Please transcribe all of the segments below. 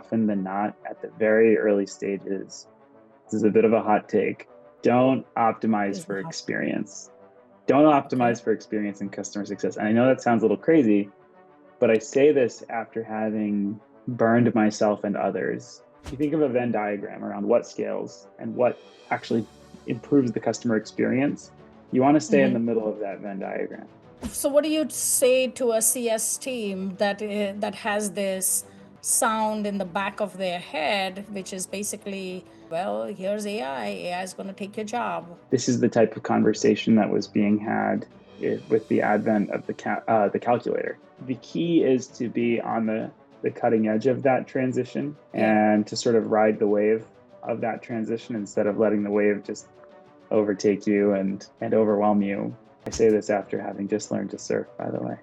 often than not, at the very early stages, this is a bit of a hot take, don't optimize Is the for hot. experience. Don't optimize Okay. for experience in customer success. And I know that sounds a little crazy, but I say this after having burned myself and others. You think of a Venn diagram around what scales and what actually improves the customer experience. You want to stay in the middle of that Venn diagram. So what do you say to a CS team that has this sound in the back of their head, which is basically, well, here's AI. AI is going to take your job. This is the type of conversation that was being had with the advent of the calculator. The key is to be on the cutting edge of that transition and to sort of ride the wave of that transition instead of letting the wave just overtake you and overwhelm you. I say this after having just learned to surf, by the way.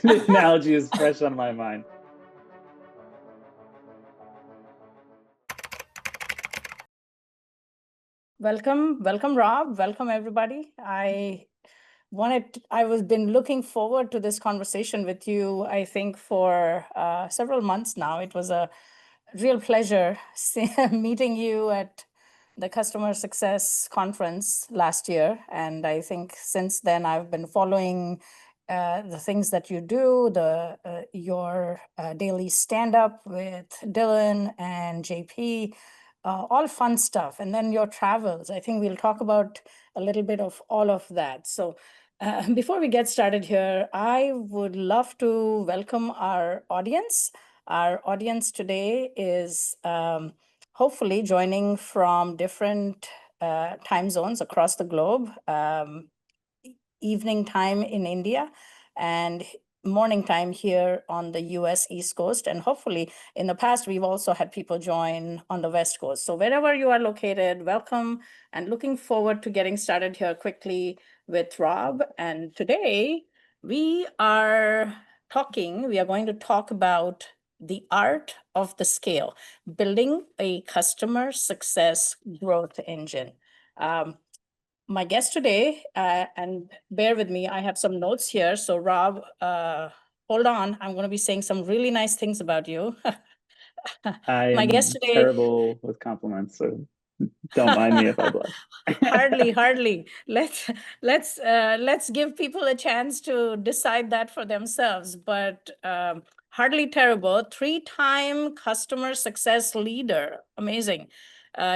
The analogy is fresh on my mind. Welcome, Rob. Welcome, everybody. I was been looking forward to this conversation with you, I think, for several months now. It was a real pleasure meeting you at the Customer Success Conference last year. And I think since then, I've been following the things that you do, your daily stand-up with Dylan and JP, all fun stuff. And then your travels. I think we'll talk about a little bit of all of that. So before we get started here, I would love to welcome our audience. Our audience today is hopefully joining from different time zones across the globe, evening time in India and morning time here on the US East Coast. And hopefully in the past, we've also had people join on the West Coast. So wherever you are located, welcome, and looking forward to getting started here quickly with Rob. And today we are going to talk about the art of the scale, building a customer success growth engine. My guest today, and bear with me, I have some notes here. So Rob, hold on. I'm going to be saying some really nice things about you. I My guest am today. terrible with compliments, so don't mind me if I blush. Hardly. Let's give people a chance to decide that for themselves. But hardly terrible. 3-time customer success leader. Amazing.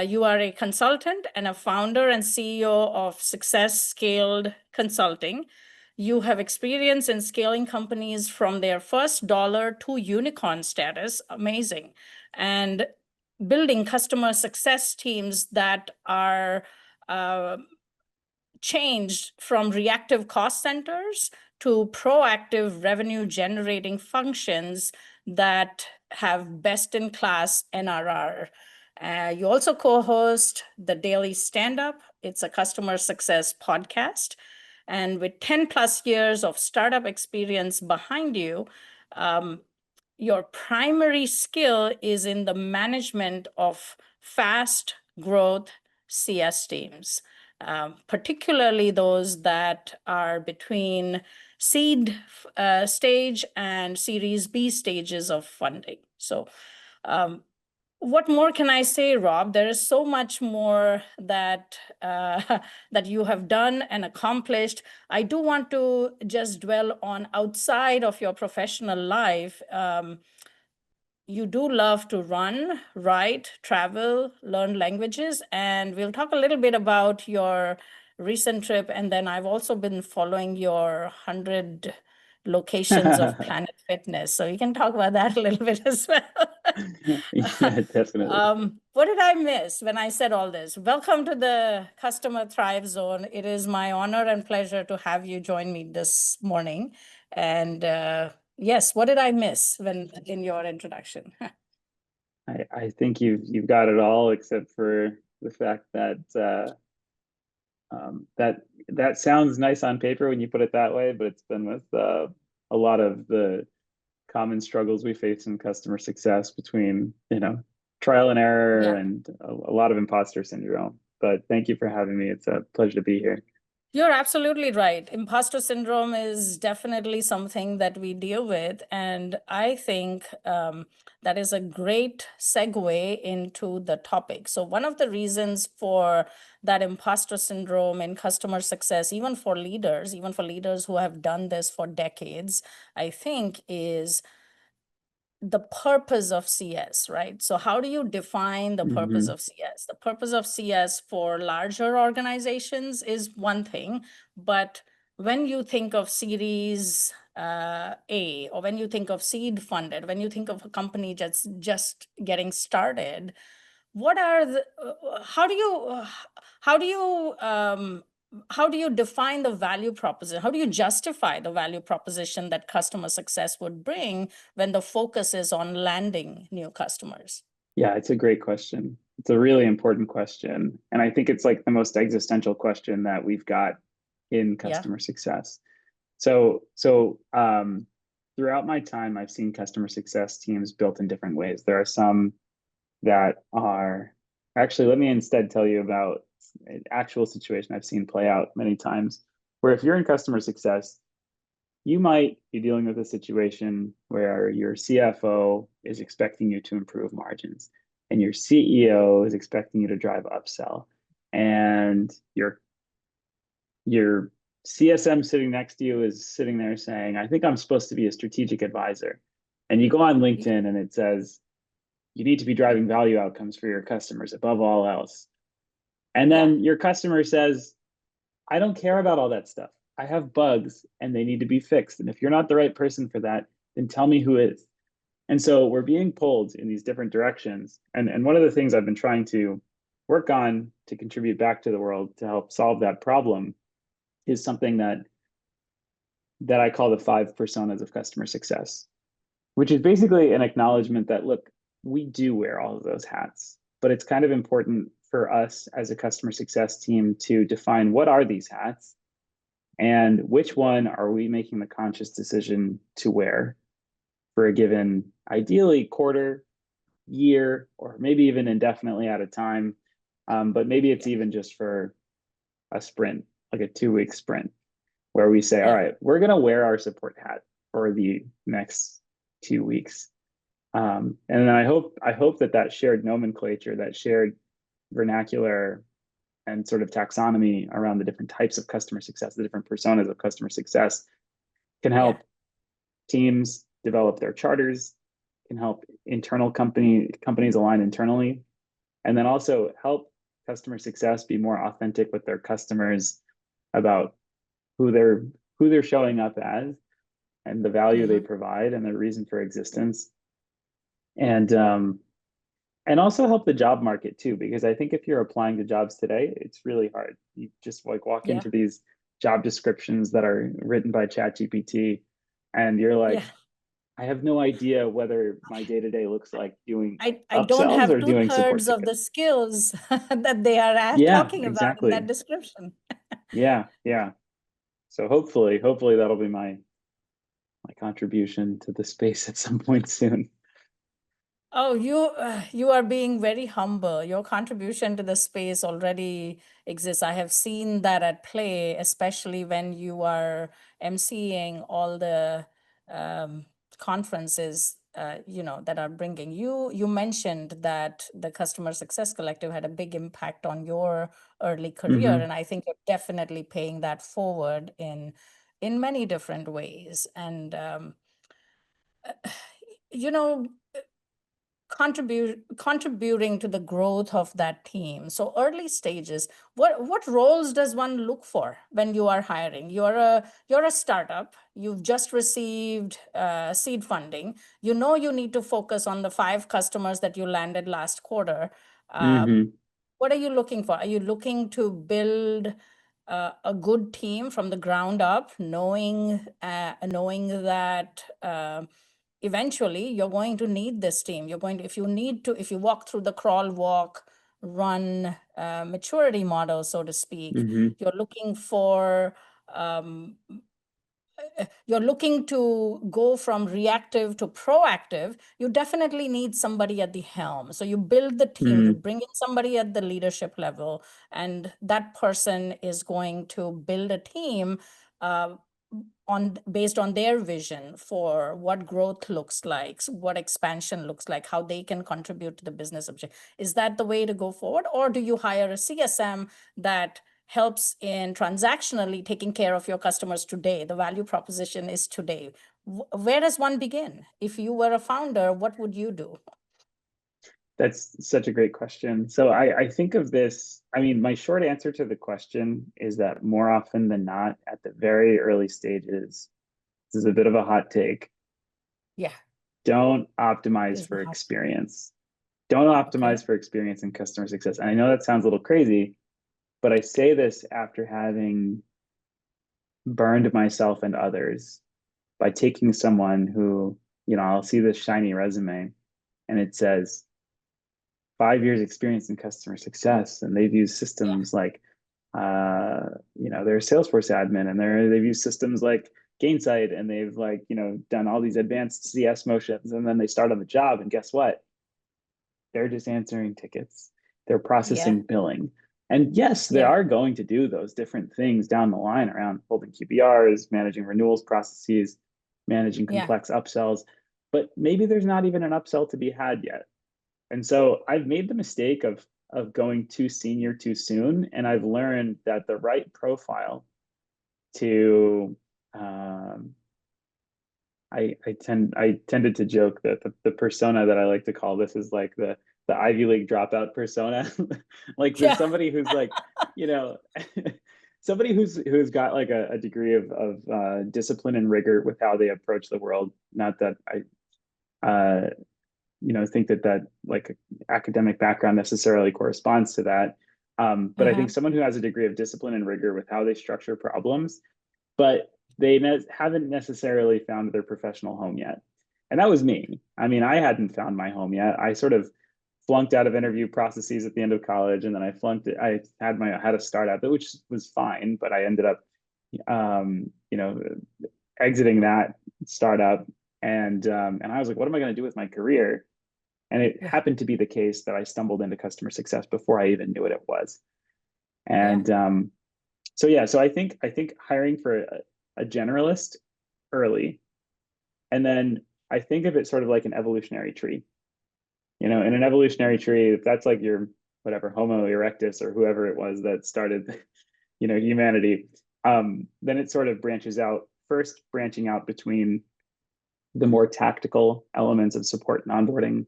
You are a consultant and a founder and CEO of Success Scaled Consulting. You have experience in scaling companies from their first dollar to unicorn status. Amazing. And building customer success teams that are changed from reactive cost centers to proactive revenue generating functions that have best in class NRR. You also co-host the Daily Standup. It's a customer success podcast. And with 10 plus years of startup experience behind you, your primary skill is in the management of fast growth CS teams, particularly those that are between seed stage and Series B stages of funding. So what more can I say, Rob? There is so much more that that you have done and accomplished. I do want to just dwell on outside of your professional life. You do love to run, write, travel, learn languages, and we'll talk a little bit about your recent trip. And then I've also been following your 100 locations of Planet Fitness. So you can talk about that a little bit as well. Yeah, definitely. What did I miss when I said all this? Welcome to the Customer Thrive Zone. It is my honor and pleasure to have you join me this morning. And yes, what did I miss in your introduction? I think you've got it all except for the fact that that sounds nice on paper when you put it that way, but it's been with a lot of the common struggles we face in customer success between, trial and error Yeah. and a lot of imposter syndrome. But thank you for having me. It's a pleasure to be here. You're absolutely right. Imposter syndrome is definitely something that we deal with. And I think that is a great segue into the topic. So, one of the reasons for that imposter syndrome in customer success, even for leaders who have done this for decades, I think is the purpose of CS, right? So how do you define the purpose Hmm. of CS? The purpose of CS for larger organizations is one thing, but when you think of Series A, or when you think of seed funded, when you think of a company just getting started, what are the how do you how do you define the value proposition? How do you justify the value proposition that customer success would bring when the focus is on landing new customers? Yeah, it's a great question. It's a really important question. And I think it's like the most existential question that we've got in Yeah. customer success. So throughout my time, I've seen customer success teams built in different ways. There are some that are actually, let me instead tell you about an actual situation I've seen play out many times, where if you're in customer success, you might be dealing with a situation where your CFO is expecting you to improve margins and your CEO is expecting you to drive upsell, and your CSM sitting next to you is sitting there saying, I think I'm supposed to be a strategic advisor. And you go on LinkedIn and it says, you need to be driving value outcomes for your customers above all else. And Yeah. then your customer says, I don't care about all that stuff. I have bugs and they need to be fixed. And if you're not the right person for that, then tell me who is. And so we're being pulled in these different directions. And one of the things I've been trying to work on to contribute back to the world to help solve that problem is something that I call the 5 personas of customer success, which is basically an acknowledgement that, look, we do wear all of those hats, but it's kind of important for us as a customer success team to define what are these hats and which one are we making the conscious decision to wear for a given, ideally, quarter, year, or maybe even indefinitely at a time. But maybe it's Yeah. even just for a sprint, like a 2 week sprint, where we say, all Yeah. right, we're going to wear our support hat for the next 2 weeks. And then I hope that shared nomenclature, that shared vernacular and sort of taxonomy around the different types of customer success, the different personas of customer success, can Yeah. help teams develop their charters, can help internal companies align internally, and then also help customer success be more authentic with their customers about who they're who they're showing up as and the value they Mhm. provide and the reason for existence. And also help the job market too, because I think if you're applying to jobs today, it's really hard. You just like walk Yeah. into these job descriptions that are written by ChatGPT, and you're Yeah. like, I have no idea whether my day to day looks like doing I don't upsells have or doing support two-thirds of the tickets. skills that they are Yeah, talking about in that exactly. description. Yeah, yeah. So hopefully that'll be my contribution to the space at some point soon. Oh, you are being very humble. Your contribution to the space already exists. I have seen that at play, especially when you are emceeing all the um, conferences, that are bringing you. You mentioned that the Customer Success Collective had a big impact on your early career, Hmm. and I think you're definitely paying that forward in many different ways. And you know contributing to the growth of that team. So early stages, what roles does one look for when you are hiring? You're a startup, you've just received seed funding, you need to focus on the 5 customers that you landed last quarter. Hmm. What are you looking for? Are you looking to build a good team from the ground up, knowing that eventually you're going to need this team? If you walk through the crawl, walk, run maturity model, so to speak, Hmm. you're looking for um, you're looking to go from reactive to proactive, you definitely need somebody at the helm. So you build the team, you Mm, bring in somebody at the leadership level, and that person is going to build a team uh, based on their vision for what growth looks like, what expansion looks like, how they can contribute to the business objective. Is that the way to go forward? Or do you hire a CSM that helps in transactionally taking care of your customers today? The value proposition is today. Where does one begin? If you were a founder, what would you do? that's such a great question. So I think of this, I mean, my short answer to the question is that more often than not, at the very early stages, this is a bit of a hot take. Yeah, Don't it optimize is the for hard. experience. Don't Okay. optimize for experience and customer success. And I know that sounds a little crazy, but I say this after having burned myself and others by taking someone who, I'll see this shiny resume and it says 5 years experience in customer success, and they've used Yeah, systems like, they're a Salesforce admin, and they've used systems like Gainsight, and they've done all these advanced CS motions, and then they start on the job, and guess what? They're just answering tickets. They're yeah, processing billing. And yes, they yeah, are going to do those different things down the line around holding QBRs, managing renewals processes, managing yeah, complex upsells, but maybe there's not even an upsell to be had yet. And so I've made the mistake of going too senior too soon, and I've learned that the right profile to um, I tended to joke that the persona that I like to call this is like the Ivy League dropout persona. Like there's yeah, somebody who's like, you know, somebody who's got like a degree of discipline and rigor with how they approach the world. Not that I think that like academic background necessarily corresponds to that. But I think uh-huh. someone who has a degree of discipline and rigor with how they structure problems, but they haven't necessarily found their professional home yet. And that was me. I mean, I hadn't found my home yet. I sort of flunked out of interview processes at the end of college, and then I flunked it. I had a startup, which was fine, but I ended up, um, you know, exiting that startup, and I was like, what am I going to do with my career? And it Yeah, happened to be the case that I stumbled into customer success before I even knew what it was. yeah, And so I think hiring for a generalist early, and then I think of it sort of like an evolutionary tree. In an evolutionary tree, if that's like your whatever Homo erectus or whoever it was that started, humanity, then it sort of branches out. First, branching out between the more tactical elements of support and onboarding,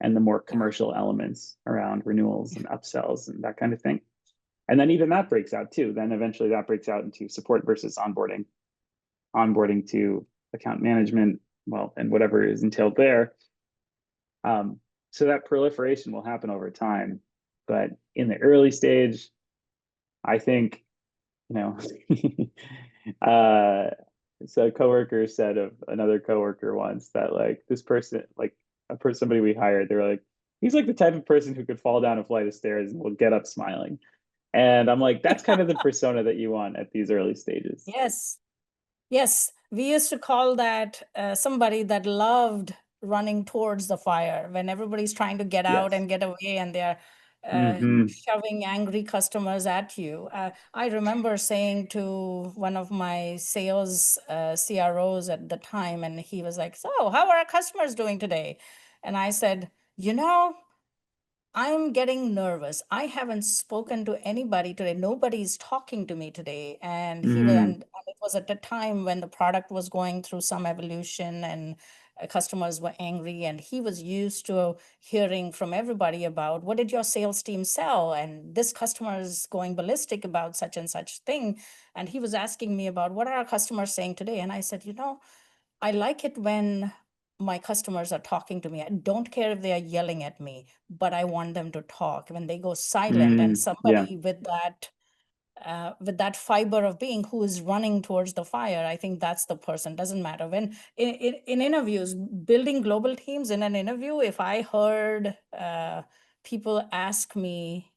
and the more yeah, commercial elements around renewals yeah, and upsells and that kind of thing. And then even that breaks out too. Then eventually that breaks out into support versus onboarding to account management, well, and whatever is entailed there. So that proliferation will happen over time. But in the early stage, I think, you know, so a coworker said of another coworker once that like this person, like somebody we hired, they were like, he's like the type of person who could fall down a flight of stairs and will get up smiling. And I'm like, that's kind of the persona that you want at these early stages. yes. Yes, we used to call that somebody that loved running towards the fire when everybody's trying to get out Yes. and get away and they're Mm-hmm. shoving angry customers at you. I remember saying to one of my sales CROs at the time, and he was like, "So, how are our customers doing today?" And I said, "You know, I'm getting nervous. I haven't spoken to anybody today. Nobody's talking to me today." And he was, Mm-hmm. and it was at the time when the product was going through some evolution and customers were angry. And he was used to hearing from everybody about what did your sales team sell? And this customer is going ballistic about such and such thing. And he was asking me about what are our customers saying today? And I said, I like it when my customers are talking to me. I don't care if they are yelling at me, but I want them to talk. When they go silent, and Mm, yeah. somebody with that fiber of being who is running towards the fire, I think that's the person. Doesn't matter when in interviews, building global teams in an interview. If I heard people ask me,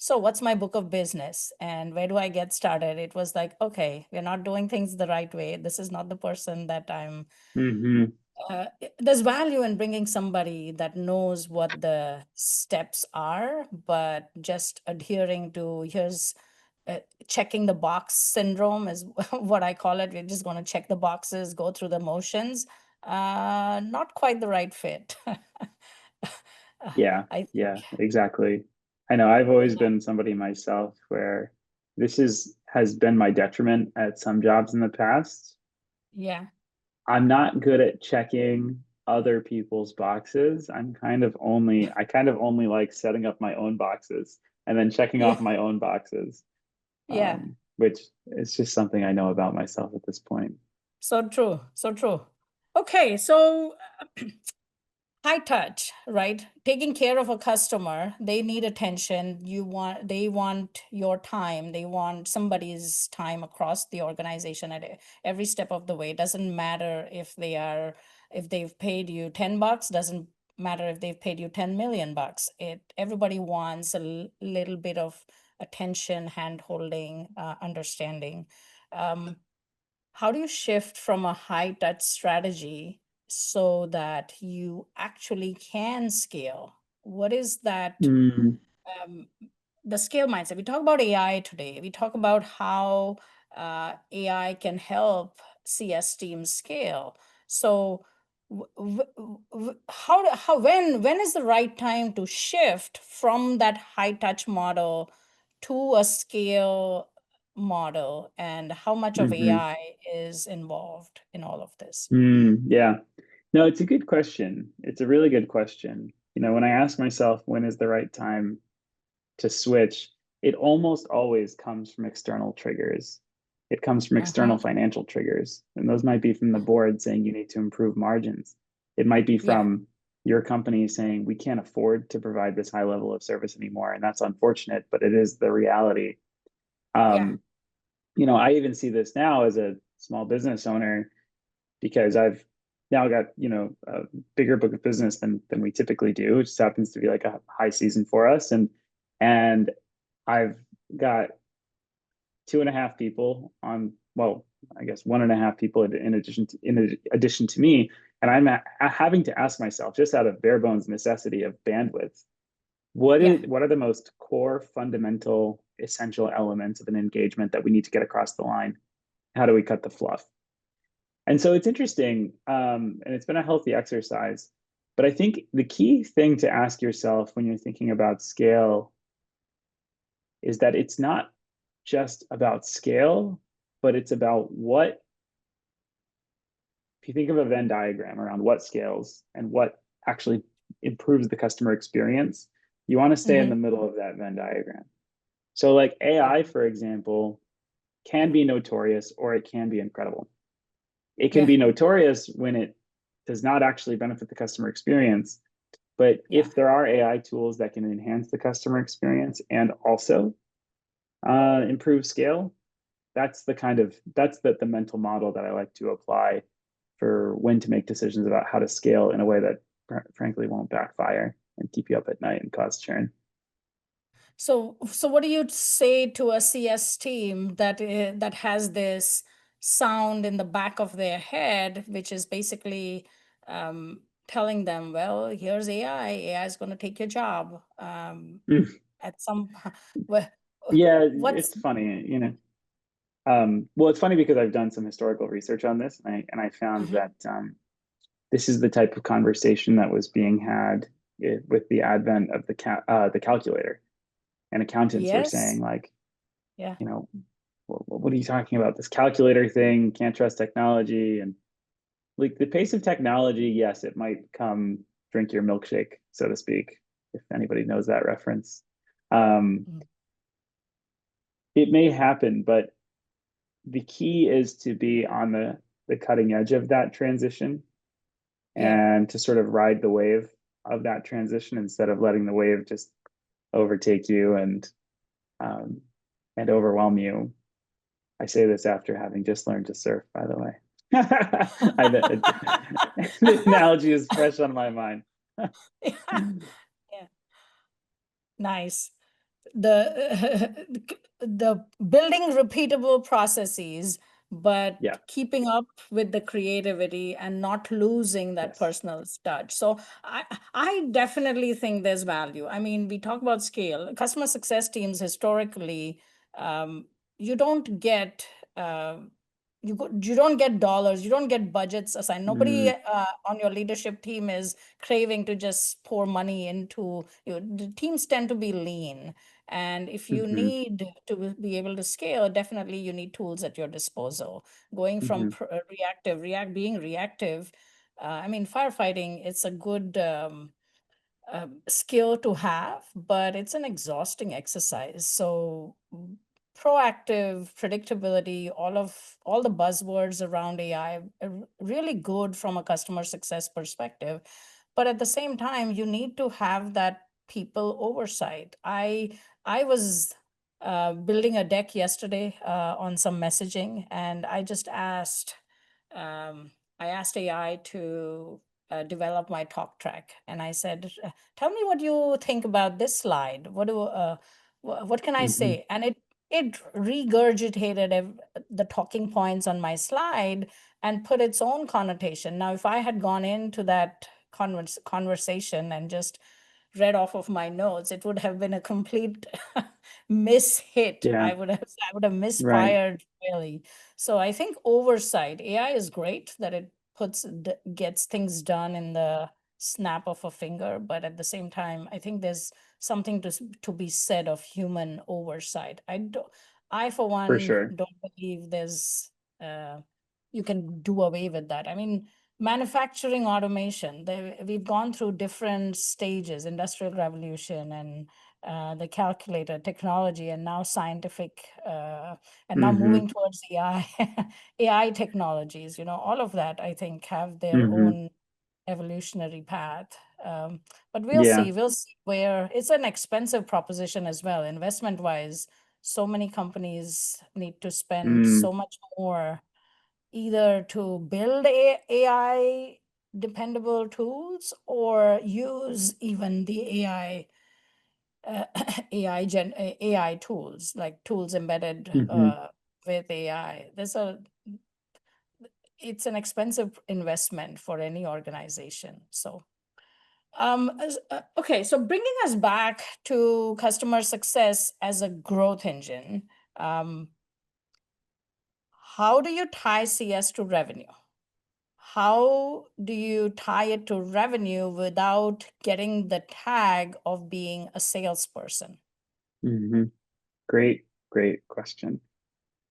so what's my book of business and where do I get started? It was like, okay, we're not doing things the right way. This is not the person that I'm. Hmm. There's value in bringing somebody that knows what the steps are, but just adhering to here's checking the box syndrome is what I call it. We're just going to check the boxes, go through the motions. Not quite the right fit. Yeah, I think. yeah, exactly. I know I've always Yeah. been somebody myself where has been my detriment at some jobs in the past. Yeah. I'm not good at checking other people's boxes. I kind of only like setting up my own boxes and then checking off Yeah. my own boxes, Yeah. which is just something I know about myself at this point. So true. So true. Okay. So high touch, right? Taking care of a customer, they need attention. They want your time. They want somebody's time across the organization at every step of the way. Doesn't matter if they've paid you $10, doesn't matter if they've paid you 10 million bucks. Everybody wants a little bit of attention, hand holding, understanding. Um, how do you shift from a high touch strategy so that you actually can scale? What is that? Mm, um, the scale mindset. We talk about AI today. We talk about how AI can help CS teams scale. So, when is the right time to shift from that high touch model to a scale model, and how much of hmm. AI is involved in all of this? Yeah. No, it's a good question. It's a really good question. You know, when I ask myself when is the right time to switch, it almost always comes from external triggers. It comes from external Uh-huh. financial triggers. And those might be from the board saying you need to improve margins. It might be Yeah, from your company saying we can't afford to provide this high level of service anymore. And that's unfortunate, but it is the reality. yeah, Um, you know, I even see this now as a small business owner because I've now got, you know, a bigger book of business than we typically do. It just happens to be like a high season for us. And I've got 2.5 people on, well, I guess 1.5 people in addition to me. And having to ask myself, just out of bare bones necessity of bandwidth, yeah. what are the most core, fundamental, essential elements of an engagement that we need to get across the line? How do we cut the fluff? And so it's interesting, and it's been a healthy exercise. But I think the key thing to ask yourself when you're thinking about scale is that it's not just about scale, but it's about what, if you think of a Venn diagram around what scales and what actually improves the customer experience, you want to stay in Hmm. the middle of that Venn diagram. So, like Yeah, AI, for example, can be notorious or it can be incredible. It can yeah, be notorious when it does not actually benefit the customer experience. But yeah. if there are AI tools that can enhance the customer experience and also improve scale, that's the mental model that I like to apply for when to make decisions about how to scale in a way that frankly won't backfire and keep you up at night and cause churn. So what do you say to a CS team that has this sound in the back of their head, which is basically telling them, well, here's AI. AI is going to take your job. At some, well, Yeah, what's, it's funny, you know. Well, it's funny because I've done some historical research on this, and I found Mhm. that this is the type of conversation that was being had with the advent of the calculator. And accountants were saying, Yes, like, yeah, you know, what are you talking about? This calculator thing, can't trust technology. And like the pace of technology, yes, it might come drink your milkshake, so to speak, if anybody knows that reference. Um, mm, it may happen, but the key is to be on the cutting edge of that transition yeah. and to sort of ride the wave of that transition instead of letting the wave just overtake you um, and overwhelm you. I say this after having just learned to surf, by the way. The analogy is fresh on my mind. Yeah, yeah. Nice. the the building repeatable processes, but Yeah. keeping up with the creativity and not losing that Yes. personal touch. So I definitely think there's value. I mean, we talk about scale. Customer success teams historically, you don't get you don't get dollars, you don't get budgets assigned. Nobody Mm, on your leadership team is craving to just pour money into you. The teams tend to be lean, and if you mm-hmm, need to be able to scale, definitely you need tools at your disposal. Going from mm-hmm, being reactive. I mean, firefighting, it's a good skill to have, but it's an exhausting exercise. So proactive predictability, all the buzzwords around AI are really good from a customer success perspective. But at the same time, you need to have that people oversight. I was building a deck yesterday on some messaging, and I asked AI to develop my talk track, and I said, "Tell me what you think about this slide. What can I mm-hmm. say?" And it regurgitated the talking points on my slide and put its own connotation. Now, if I had gone into that conversation and just read off of my notes, it would have been a complete mishit. Yeah. I would have Right. misfired really. So I think oversight, AI is great that it gets things done in the snap of a finger, but at the same time, I think there's something to be said of human oversight. I for For one sure. don't believe there's uh, you can do away with that. I mean, manufacturing automation, we've gone through different stages, industrial revolution and the calculator technology, and now scientific, and now Mm-hmm, moving towards AI, AI technologies, all of that, I think, have their mm-hmm. own evolutionary path. But Yeah. we'll see where it's an expensive proposition as well, investment wise. So many companies need to spend Mm, so much more either to build AI dependable tools or use even the AI uh, AI tools, like tools embedded mm-hmm. with AI. It's an expensive investment for any organization. So okay, so bringing us back to customer success as a growth engine, um, how do you tie CS to revenue? How do you tie it to revenue without getting the tag of being a salesperson? Mm-hmm. Great, great question.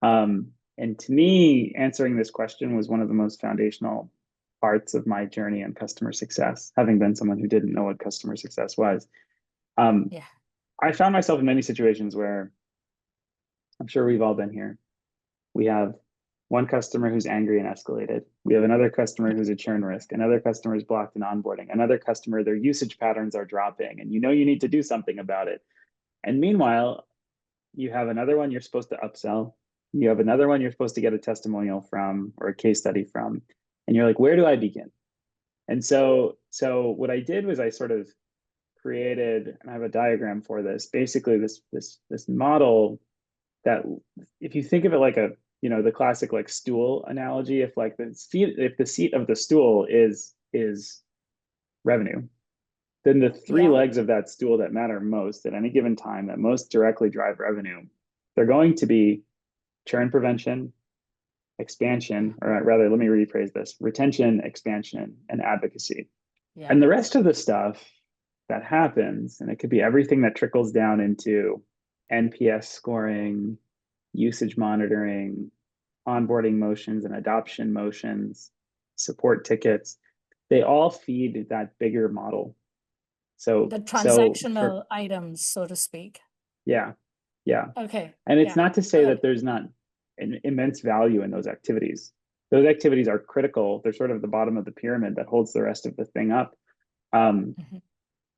And to me, answering this question was one of the most foundational parts of my journey in customer success, having been someone who didn't know what customer success was. Um, Yeah. I found myself in many situations where I'm sure we've all been here. We have one customer who's angry and escalated. We have another customer who's a churn risk. Another customer is blocked in onboarding. Another customer, their usage patterns are dropping, and you know you need to do something about it. And meanwhile, you have another one you're supposed to upsell. You have another one you're supposed to get a testimonial from or a case study from. And you're like, where do I begin? And so what I did was I sort of created, and I have a diagram for this, basically this model that if you think of it like a, the classic like stool analogy, if the seat of the stool is revenue, then the three Yeah. legs of that stool that matter most at any given time that most directly drive revenue, they're going to be churn prevention, expansion, or rather, let me rephrase this: retention, expansion, and advocacy. And Yeah. the rest of the stuff that happens, and it could be everything that trickles down into NPS scoring, usage monitoring, onboarding motions and adoption motions, support tickets, they all feed that bigger model. So, The so for, transactional items, so to speak. yeah, yeah. Okay. And it's Yeah. not to say Good. that there's not an immense value in those activities. Those activities are critical. They're sort of the bottom of the pyramid that holds the rest of the thing up. Um, Mhm.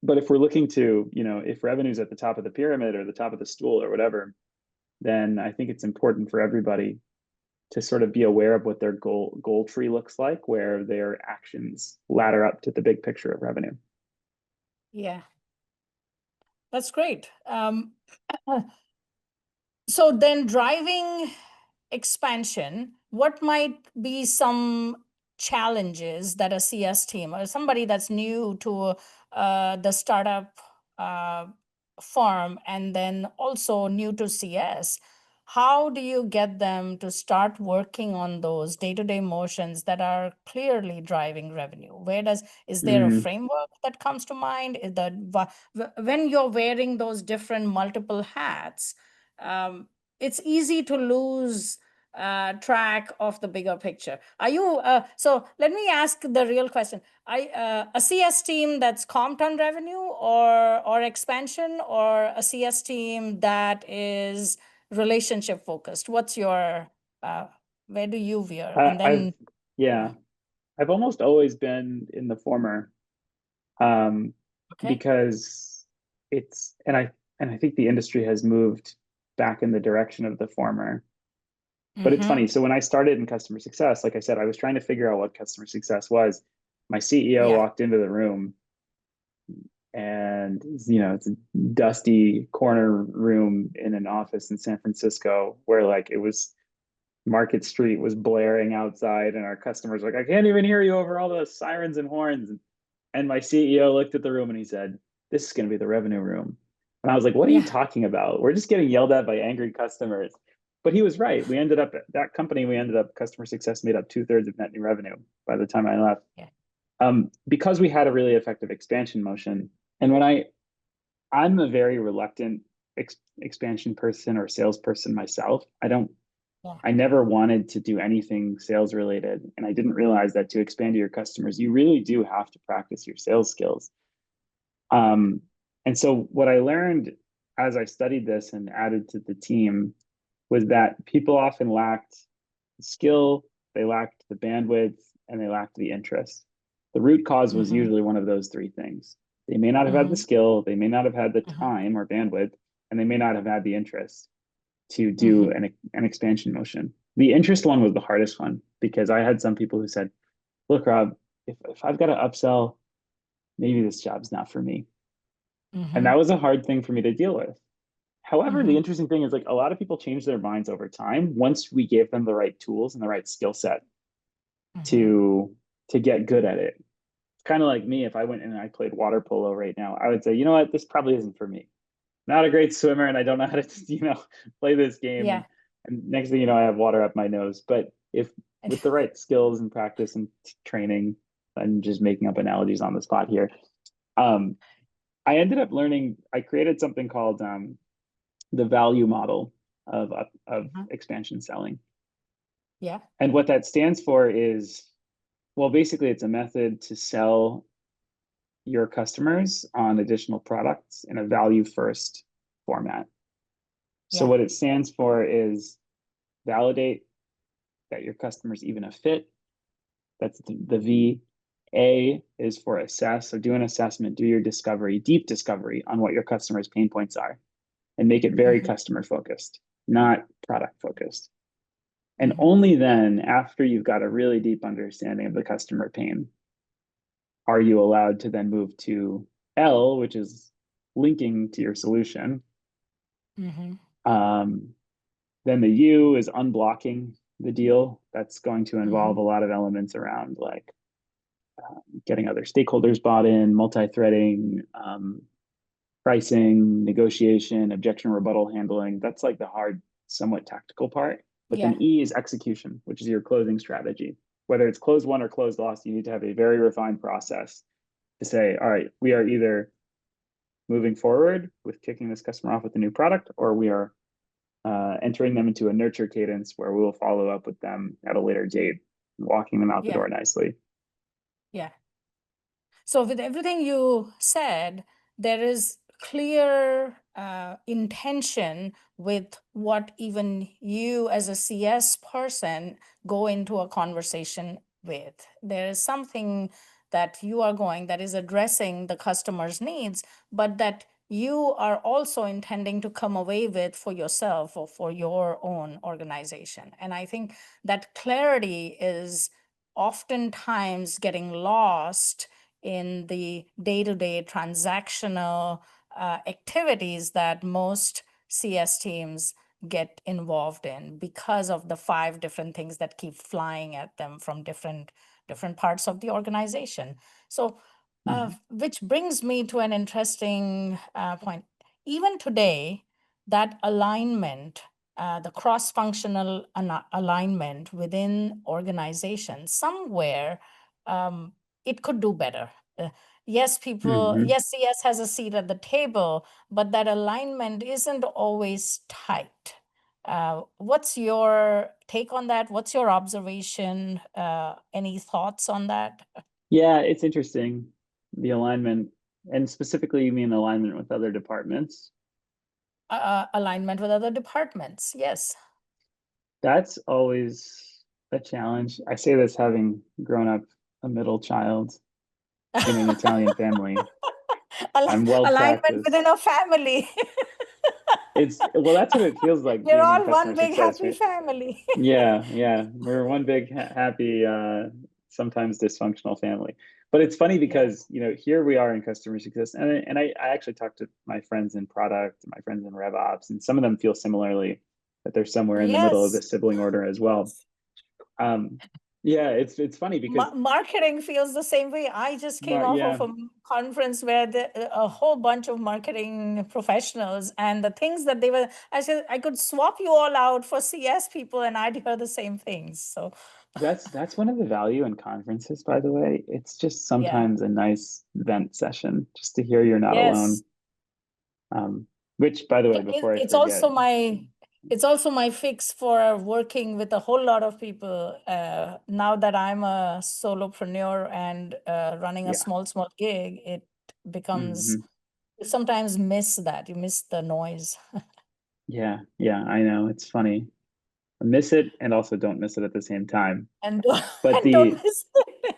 but if we're looking to, if revenue's at the top of the pyramid or the top of the stool or whatever, then I think it's important for everybody to sort of be aware of what their goal tree looks like, where their actions ladder up to the big picture of revenue. Yeah. That's great. So then driving expansion, what might be some challenges that a CS team or somebody that's new to the startup uh, firm and then also new to CS, how do you get them to start working on those day-to-day motions that are clearly driving revenue? Is there a Mm, framework that comes to mind? When you're wearing those different multiple hats, um, it's easy to lose track of the bigger picture. Are you so let me ask the real question. A CS team that's comped on revenue or expansion, or a CS team that is relationship focused? What's your where do you veer? And I've then yeah, I've almost always been in the former, um, okay. because it's and I think the industry has moved back in the direction of the former. But it's Mm-hmm. funny. So when I started in customer success, like I said, I was trying to figure out what customer success was. My CEO Yeah. walked into the room, and it's a dusty corner room in an office in San Francisco where like it was Market Street was blaring outside, and our customers were like, I can't even hear you over all the sirens and horns. And my CEO looked at the room and he said, this is going to be the revenue room. And I was like, what are you Yeah. talking about? We're just getting yelled at by angry customers. But he was right. We ended up at that company, customer success made up 2/3 of net new revenue by the time I left. Yeah. Because we had a really effective expansion motion. And I'm a very reluctant expansion person or salesperson myself. Yeah. I never wanted to do anything sales related. And I didn't realize that to expand to your customers, you really do have to practice your sales skills. Um, and so what I learned as I studied this and added to the team was that people often lacked the skill, they lacked the bandwidth, and they lacked the interest. The root cause was Mm-hmm. usually one of those three things. They may not have had the Mm-hmm. skill, they may not have had the Mm-hmm. time or bandwidth, and they may not have had the interest to do Mm-hmm. an expansion motion. The interest one was the hardest one because I had some people who said, look, Rob, if I've got to upsell, maybe this job's not for me. And Mm-hmm. that was a hard thing for me to deal with. However, the Mm-hmm. interesting thing is like a lot of people change their minds over time once we gave them the right tools and the right skill set Mm-hmm. to to get good at it. It's kind of like me. If I went and I played water polo right now, I would say, you know what, this probably isn't for me. Not a great swimmer, and I don't know how to, play this game. Yeah. And next thing you know, I have water up my nose. But if And with the right skills and practice and training, I'm just making up analogies on the spot here. Um, I ended up learning. I created something called the value model of Mhm. expansion selling. Yeah. And what that stands for is, well, basically, it's a method to sell your customers on additional products in a value first format. So, Yeah. what it stands for is validate that your customer's even a fit. That's the V. A is for assess. So, do an assessment, do your discovery, deep discovery on what your customer's pain points are, and make it very Mm-hmm. customer focused, not product focused. And Mm-hmm. only then, after you've got a really deep understanding of the customer pain, are you allowed to then move to L, which is linking to your solution. Mm-hmm. Um, then the U is unblocking the deal. That's going to involve Mm-hmm. a lot of elements around like getting other stakeholders bought in, multi-threading, pricing, negotiation, objection rebuttal handling. That's like the hard, somewhat tactical part. But Yeah. then E is execution, which is your closing strategy. Whether it's close won or close lost, you need to have a very refined process to say, all right, we are either moving forward with kicking this customer off with a new product, or we are entering them into a nurture cadence where we will follow up with them at a later date, walking them out the Yeah. door nicely. Yeah. So with everything you said, there is clear intention with what even you as a CS person go into a conversation with. There is something that you are going that is addressing the customer's needs, but that you are also intending to come away with for yourself or for your own organization. And I think that clarity is oftentimes getting lost in the day-to-day transactional activities that most CS teams get involved in because of the 5 different things that keep flying at them from different parts of the organization. So, which brings me to an interesting point. Even today, that alignment, the cross-functional alignment within organizations, somewhere it could do better. Yes, CS has a seat at the table, but that alignment isn't always tight. What's your take on that? What's your observation? Any thoughts on that? Yeah, it's interesting, the alignment, and specifically you mean alignment with other departments? Alignment with other departments, yes. That's always a challenge. I say this having grown up a middle child in an Italian family. I'm well Alignment within practiced. a family. Well, that's what it feels like You're being in all one customer big success, happy right? family. Yeah. We're one big happy, sometimes dysfunctional family. But it's funny Yeah. because, here we are in customer success, and I actually talked to my friends in product, my friends in rev ops, and some of them feel similarly that they're somewhere in the middle of Yes. this sibling order as well. Yeah, it's funny because Marketing feels the same way. I just came off yeah, of a conference where a whole bunch of marketing professionals, and the things that I said, I could swap you all out for CS people and I'd hear the same things. So that's one of the value in conferences, by the way. It's just yeah. sometimes a nice vent session just to hear you're not Yes. alone. Which, by the way, Yeah, before I it's forget, also my fix for working with a whole lot of people. Now that I'm a solopreneur and running a yeah, small gig, it becomes, hmm you sometimes miss that. You miss the noise. yeah, I know. It's funny. I miss it and also don't miss it at the same time. And But and don't miss it.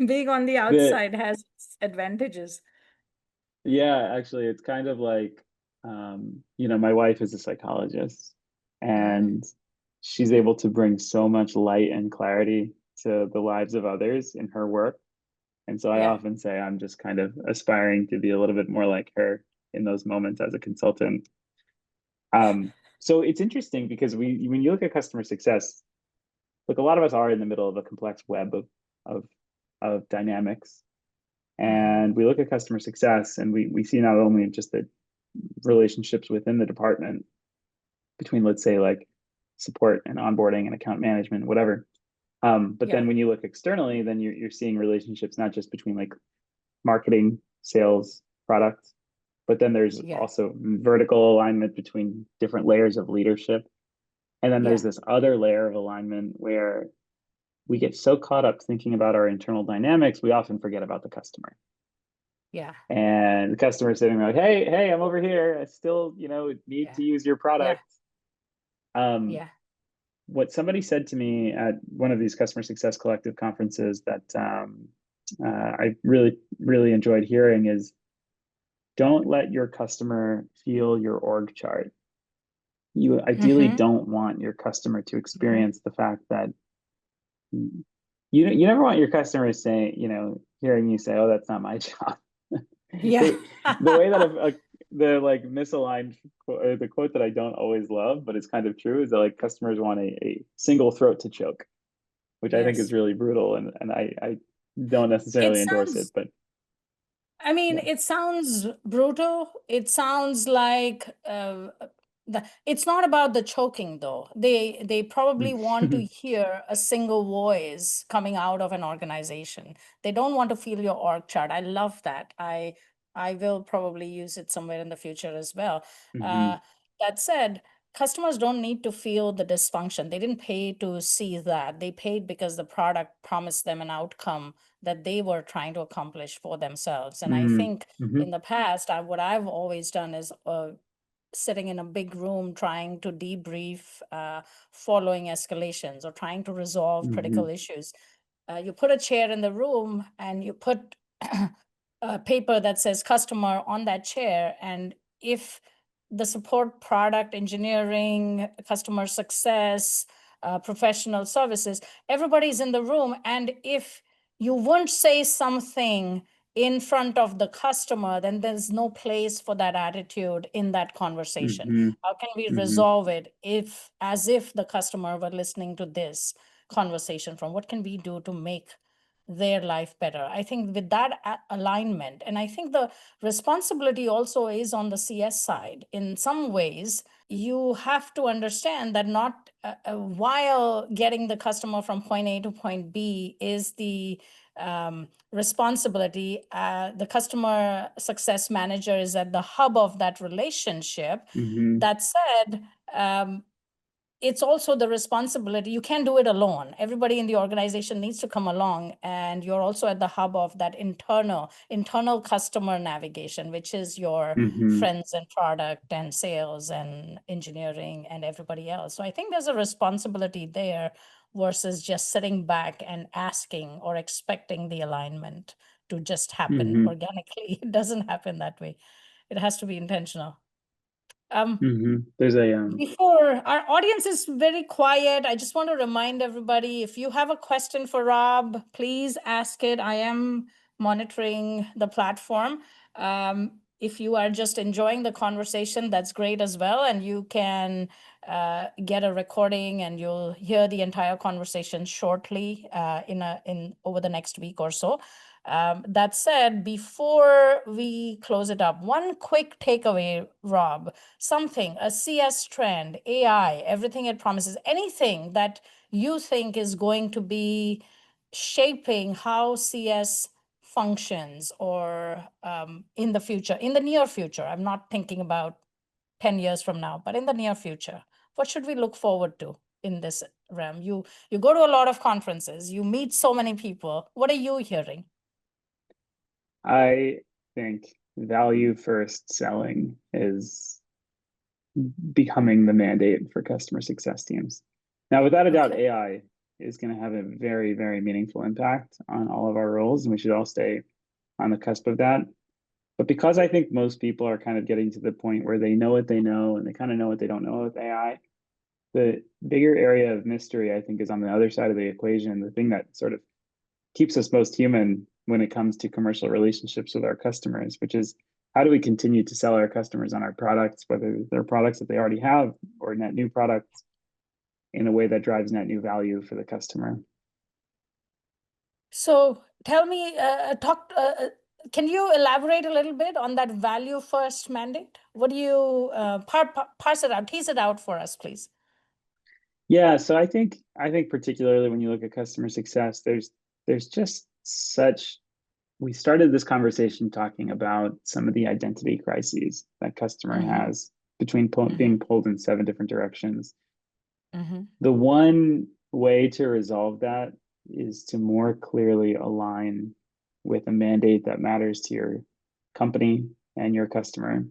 Being on the the outside has its advantages. yeah, actually, it's kind of like, my wife is a psychologist, Mm, and she's able to bring so much light and clarity to the lives of others in her work. And so I yeah. often say I'm just kind of aspiring to be a little bit more like her in those moments as a consultant. So it's interesting because when you look at customer success, look, a lot of us are in the middle of a complex web of of dynamics. Mm, And we look at customer success and we see not only just the relationships within the department between, let's say, like support and onboarding and account management, whatever. But yeah. then when you look externally, then you're seeing relationships not just between like marketing, sales, product, but then there's Yeah. also vertical alignment between different layers of leadership. And then there's Yeah. this other layer of alignment where we get so caught up thinking about our internal dynamics, we often forget about the customer. Yeah. And the customer is sitting there like, hey, I'm over here. I still, need Yeah. to use your Yeah. product. Um, Yeah. what somebody said to me at one of these customer success collective conferences that I really enjoyed hearing is, don't let your customer feel your org chart. You ideally Mm-hmm. don't want your customer to Mm-hmm. experience the fact that you never want your customers saying, hearing you say, "Oh, that's not my job." Yeah. The way that the like misaligned the quote that I don't always love, but it's kind of true, is that like customers want a single throat to choke, which I think is Yes. really brutal, and I don't It necessarily endorse it, sounds, but I mean, yeah. it sounds brutal. It sounds like it's not about the choking though. They probably want to hear a single voice coming out of an organization. They don't want to feel your org chart. I love that. I will probably use it somewhere in the future as well. hmm Uh, that said, customers don't need to feel the dysfunction. They didn't pay to see that. They paid because the product promised them an outcome that they were trying to accomplish for themselves. And I hmm think in hmm the past, what I've always done is sitting in a big room trying to debrief following escalations or trying to resolve critical hmm issues. You put a chair in the room and you put a paper that says customer on that chair. And if the support, product, engineering, customer success, professional services, everybody's in the room. And if you won't say something in front of the customer, then there's no place for that attitude in that conversation. Mm-hmm. How can we Mm-hmm. resolve it as if the customer were listening to this conversation from? What can we do to make their life better? I think with that alignment, and I think the responsibility also is on the CS side. In some ways, you have to understand that not while getting the customer from point A to point B is the responsibility. The customer success manager is at the hub of that relationship. Mm-hmm. That said, it's also the responsibility. You can't do it alone. Everybody in the organization needs to come along, and you're also at the hub of that internal customer navigation, which is your Mm-hmm. friends and product and sales and engineering and everybody else. So I think there's a responsibility there versus just sitting back and asking or expecting the alignment to just happen Mm-hmm. organically. It doesn't happen that way. It has to be intentional. Mm-hmm. There's a Before our audience is very quiet, I just want to remind everybody, if you have a question for Rob, please ask it. I am monitoring the platform. If you are just enjoying the conversation, that's great as well. And you can get a recording and you'll hear the entire conversation shortly in over the next week or so. That said, before we close it up, one quick takeaway, Rob, something, a CS trend, AI, everything it promises, anything that you think is going to be shaping how CS functions or in the future, in the near future. I'm not thinking about 10 years from now, but in the near future, what should we look forward to in this realm? You go to a lot of conferences, you meet so many people. What are you hearing? I think value first selling is becoming the mandate for customer success teams. Now, without a doubt, Okay. AI is going to have a very, very meaningful impact on all of our roles, and we should all stay on the cusp of that. But because I think most people are kind of getting to the point where they know what they know and they kind of know what they don't know with AI, the bigger area of mystery, I think, is on the other side of the equation. The thing that sort of keeps us most human when it comes to commercial relationships with our customers, which is how do we continue to sell our customers on our products, whether they're products that they already have or net new products, in a way that drives net new value for the customer. So tell me, can you elaborate a little bit on that value first mandate? What do you parse it out, tease it out for us, please? Yeah, so I think particularly when you look at customer success, there's just such we started this conversation talking about some of the identity crises that customer has between being pulled in 7 different directions. The one way to resolve that is to more clearly align with a mandate that matters to your company and your customer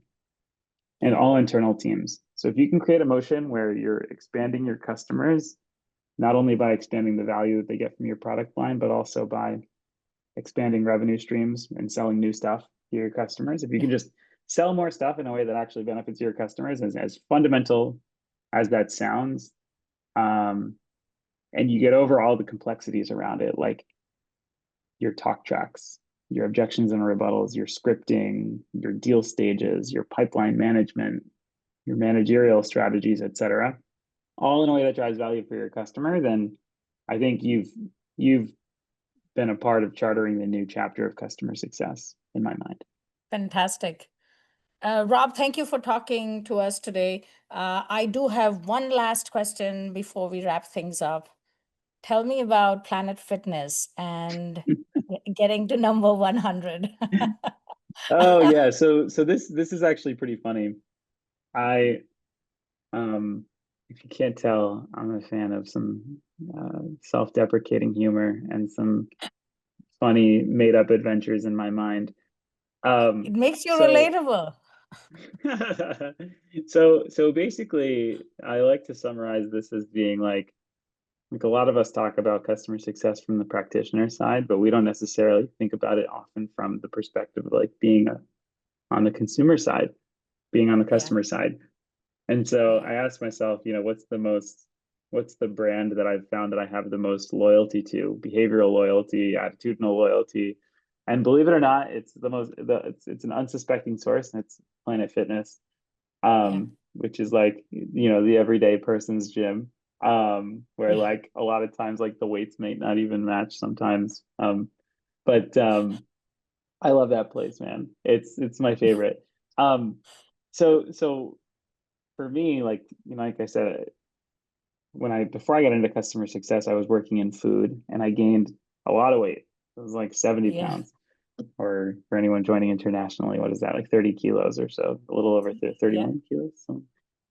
and all internal teams. So if you can create a motion where you're expanding your customers, not only by expanding the value that they get from your product line, but also by expanding revenue streams and selling new stuff to your customers. If you can just sell more stuff in a way that actually benefits your customers, as fundamental as that sounds, and you get over all the complexities around it, like your talk tracks, your objections and rebuttals, your scripting, your deal stages, your pipeline management, your managerial strategies, et cetera, all in a way that drives value for your customer, then I think you've been a part of chartering the new chapter of customer success in my mind. Fantastic. Rob, thank you for talking to us today. I do have one last question before we wrap things up. Tell me about Planet Fitness and getting to number 100. Oh yeah, so this is actually pretty funny. I if you can't tell, I'm a fan of some self-deprecating humor and some funny made-up adventures in my mind. It makes you So relatable. so basically, I like to summarize this as being like a lot of us talk about customer success from the practitioner side, but we don't necessarily think about it often from the perspective of like being on the consumer side, being on the Yeah. customer side. And so Yeah. I asked myself, what's the brand that I've found that I have the most loyalty to, behavioral loyalty, attitudinal loyalty. And believe it or not, it's it's an unsuspecting source, and it's Planet Fitness, which is like, the everyday person's gym, where like a lot of times like the weights may not even match sometimes. But I love that place, man. It's my favorite. So for me, like I said, before I got into customer success, I was working in food, and I gained a lot of weight. It was like 70 pounds. Or for anyone joining internationally, what is that, like 30 kilos or so, a little over 31 kilos. So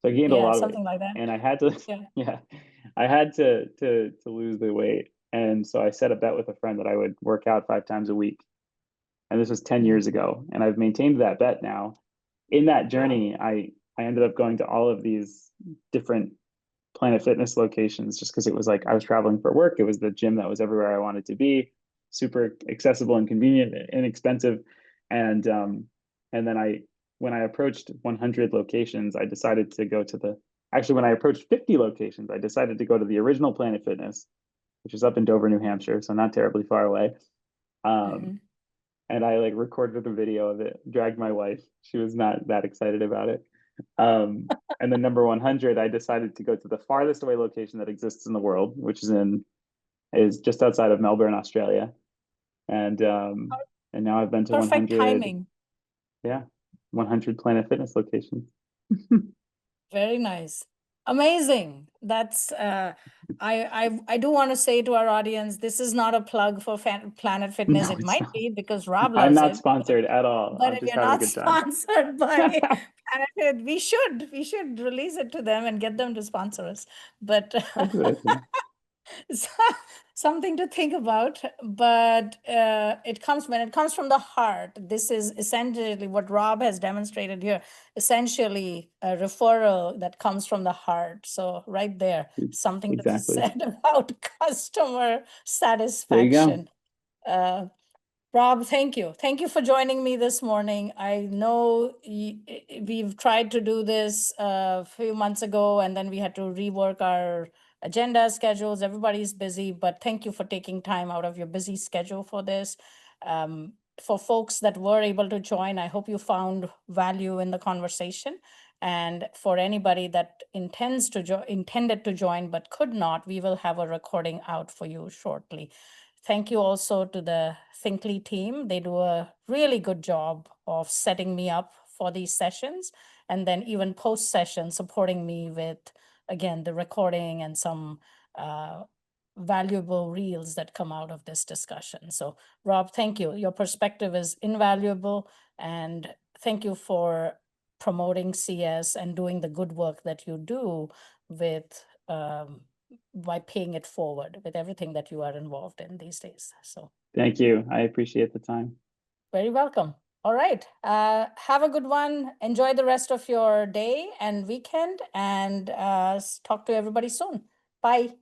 I gained a lot of weight, something like that. and I had to, I had to lose the weight. And so I set a bet with a friend that I would work out 5 times a week. And this was 10 years ago. And I've maintained that bet now. In that journey, I ended up going to all of these different Planet Fitness locations, just because it was like I was traveling for work. It was the gym that was everywhere I wanted to be, super accessible and convenient, inexpensive. And then when I approached 100 locations, I decided to go to when I approached 50 locations, I decided to go to the original Planet Fitness, which is up in Dover, New Hampshire, so not terribly far away. And I like recorded a video of it, dragged my wife. She was not that excited about it. And then number 100, I decided to go to the farthest away location that exists in the world, which is just outside of Melbourne, Australia. And now I've been to Perfect 100. timing. 100 Planet Fitness locations. Very nice. Amazing. That's I do want to say to our audience, this is not a plug for Planet Fitness. No, It it's might not. be because Rob I'm loves not it. sponsored at all. But I'm if just you're having a not good time. sponsored by Planet Fit, we should release it to them and get them to sponsor us. But something to think about. But when it comes from the heart, this is essentially what Rob has demonstrated here, essentially a referral that comes from the heart. So right there, something to be said about customer satisfaction. There you go. Rob, thank you. Thank you for joining me this morning. I know we've tried to do this a few months ago, and then we had to rework our agenda schedules. Everybody's busy, but thank you for taking time out of your busy schedule for this. For folks that were able to join, I hope you found value in the conversation. And for anybody that intended to join but could not, we will have a recording out for you shortly. Thank you also to the Thinkly team. They do a really good job of setting me up for these sessions, and then even post-session supporting me with, again, the recording and some valuable reels that come out of this discussion. So Rob, thank you. Your perspective is invaluable, and thank you for promoting CS and doing the good work that you do with by paying it forward with everything that you are involved in these days. So thank you. I appreciate the time. Very welcome. All right. Have a good one. Enjoy the rest of your day and weekend, and talk to everybody soon. Bye.